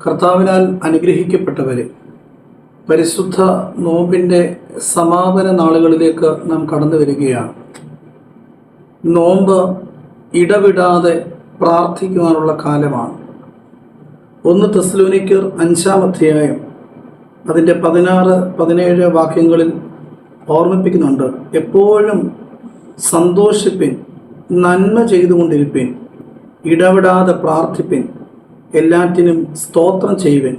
കർത്താവിനാൽ അനുഗ്രഹിക്കപ്പെട്ടവരെ, പരിശുദ്ധ നോമ്പിൻ്റെ സമാപന നാളുകളിലേക്ക് നാം കടന്നു വരികയാണ്. നോമ്പ് ഇടവിടാതെ പ്രാർത്ഥിക്കുവാനുള്ള കാലമാണ്. 1 തെസ്സലോനിക്കർ 5-ാം അധ്യായം അതിൻ്റെ 16-17 വാക്യങ്ങളിൽ ഓർമ്മിപ്പിക്കുന്നുണ്ട്. എപ്പോഴും സന്തോഷിപ്പിൻ, നന്മ ചെയ്തുകൊണ്ടിരിപ്പിൻ, ഇടവിടാതെ പ്രാർത്ഥിപ്പിൻ, എല്ലാറ്റിനും സ്തോത്രം ചെയ്യുവിൻ.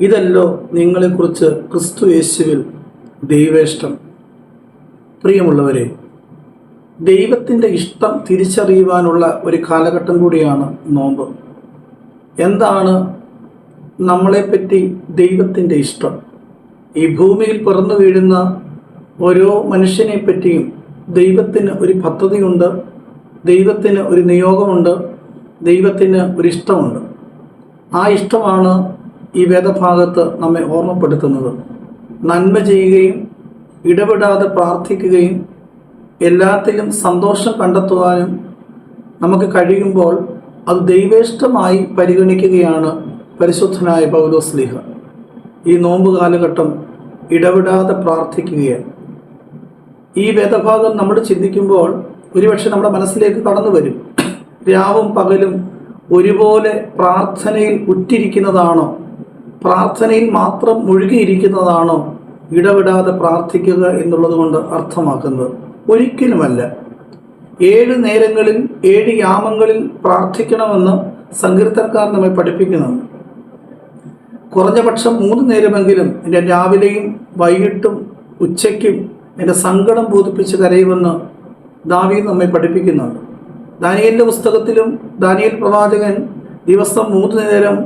ഇതല്ലോ നിങ്ങളെക്കുറിച്ച് ക്രിസ്തു യേശുവിൽ ദൈവേഷ്ടം. പ്രിയമുള്ളവരെ, ദൈവത്തിൻ്റെ ഇഷ്ടം തിരിച്ചറിയുവാനുള്ള ഒരു കാലഘട്ടം കൂടിയാണ് നോമ്പ്. എന്താണ് നമ്മളെപ്പറ്റി ദൈവത്തിൻ്റെ ഇഷ്ടം? ഈ ഭൂമിയിൽ പിറന്നു വീഴുന്ന ഓരോ മനുഷ്യനെ പറ്റിയും ദൈവത്തിന് ഒരു പദ്ധതിയുണ്ട്, ദൈവത്തിന് ഒരു നിയോഗമുണ്ട്, ദൈവത്തിന് ഒരു ഇഷ്ടമുണ്ട്. ആ ഇഷ്ടമാണ് ഈ വേദഭാഗത്ത് നമ്മെ ഓർമ്മപ്പെടുത്തുന്നത്. നന്മ ചെയ്യുകയും ഇടപെടാതെ പ്രാർത്ഥിക്കുകയും എല്ലാത്തിലും സന്തോഷം കണ്ടെത്തുവാനും നമുക്ക് കഴിയുമ്പോൾ അത് ദൈവേഷ്ടമായി പരിഗണിക്കുകയാണ് പരിശുദ്ധനായ പൗലോസ്ലീഹ. ഈ നോമ്പ് കാലഘട്ടം ഇടപെടാതെ പ്രാർത്ഥിക്കുകയാണ്. ഈ വേദഭാഗം നമ്മൾ ചിന്തിക്കുമ്പോൾ ഒരുപക്ഷെ നമ്മുടെ മനസ്സിലേക്ക് കടന്നു വരും, രാവും പകലും ഒരുപോലെ പ്രാർത്ഥനയിൽ ഉറ്റിരിക്കുന്നതാണോ, പ്രാർത്ഥനയിൽ മാത്രം മുഴുകിയിരിക്കുന്നതാണോ ഇടവിടാതെ പ്രാർത്ഥിക്കുക എന്നുള്ളത് കൊണ്ട് അർത്ഥമാക്കുന്നത്? ഒരിക്കലുമല്ല. 7 നേരങ്ങളിൽ 7 യാമങ്ങളിൽ പ്രാർത്ഥിക്കണമെന്ന് സങ്കീർത്തനക്കാർ നമ്മെ പഠിപ്പിക്കുന്നുണ്ട്. കുറഞ്ഞ പക്ഷം 3 നേരമെങ്കിലും എൻ്റെ രാവിലെയും വൈകിട്ടും ഉച്ചയ്ക്കും എൻ്റെ സങ്കടം ബോധിപ്പിച്ച് കരയുമെന്ന് ദാവീദ് നമ്മെ പഠിപ്പിക്കുന്നുണ്ട്. ദാനിയേലിൻ്റെ പുസ്തകത്തിലും ദാനിയേൽ പ്രവാചകൻ ദിവസം 3 നേരം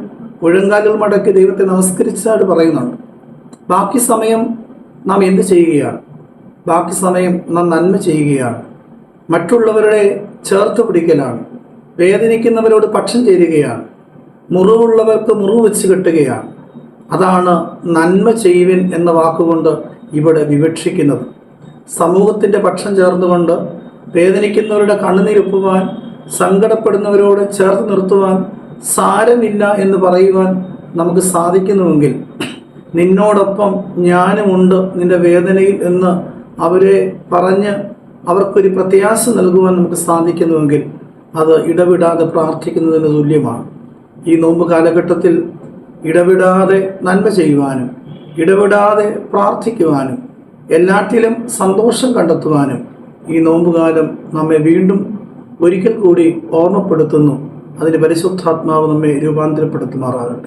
മുഴങ്കാലുകൾ മടക്കി ദൈവത്തെ നമസ്കരിച്ചായിട്ട് പറയുന്നുണ്ട്. ബാക്കി സമയം നാം എന്ത് ചെയ്യുകയാണ്? ബാക്കി സമയം നാം നന്മ ചെയ്യുകയാണ്, മറ്റുള്ളവരുടെ ചേർത്ത് പിടിക്കലാണ്, വേദനിക്കുന്നവരോട് പക്ഷം ചേരുകയാണ്, മുറിവുള്ളവർക്ക് മുറിവ് വെച്ച് കെട്ടുകയാണ്. അതാണ് നന്മ ചെയ്യുവിൻ എന്ന വാക്കുകൊണ്ട് ഇവിടെ വിവക്ഷിക്കുന്നത്. സമൂഹത്തിൻ്റെ പക്ഷം ചേർന്നുകൊണ്ട് വേദനിക്കുന്നവരുടെ കണ്ണുനീരൊപ്പുവാൻ, സങ്കടപ്പെടുന്നവരോട് ചേർത്ത് നിർത്തുവാൻ, സാരമില്ല എന്ന് പറയുവാൻ നമുക്ക് സാധിക്കുന്നുവെങ്കിൽ, നിന്നോടൊപ്പം ഞാനുമുണ്ട് നിന്റെ വേദനയിൽ എന്ന് അവരെ പറഞ്ഞ് അവർക്കൊരു പ്രത്യാശ നൽകുവാൻ നമുക്ക് സാധിക്കുന്നുവെങ്കിൽ, അത് ഇടവിടാതെ പ്രാർത്ഥിക്കുന്നതിന് തുല്യമാണ്. ഈ നോമ്പ് കാലഘട്ടത്തിൽ ഇടവിടാതെ നന്മ ചെയ്യുവാനും ഇടവിടാതെ പ്രാർത്ഥിക്കുവാനും എല്ലാറ്റിലും സന്തോഷം കണ്ടെത്തുവാനും ഈ നോമ്പുകാലം നമ്മെ വീണ്ടും ഒരിക്കൽ കൂടി ഓർമ്മപ്പെടുത്തുന്നു. അതിന് പരിശുദ്ധാത്മാവ് നമ്മെ രൂപാന്തരപ്പെടുത്തുമാറാകട്ടെ.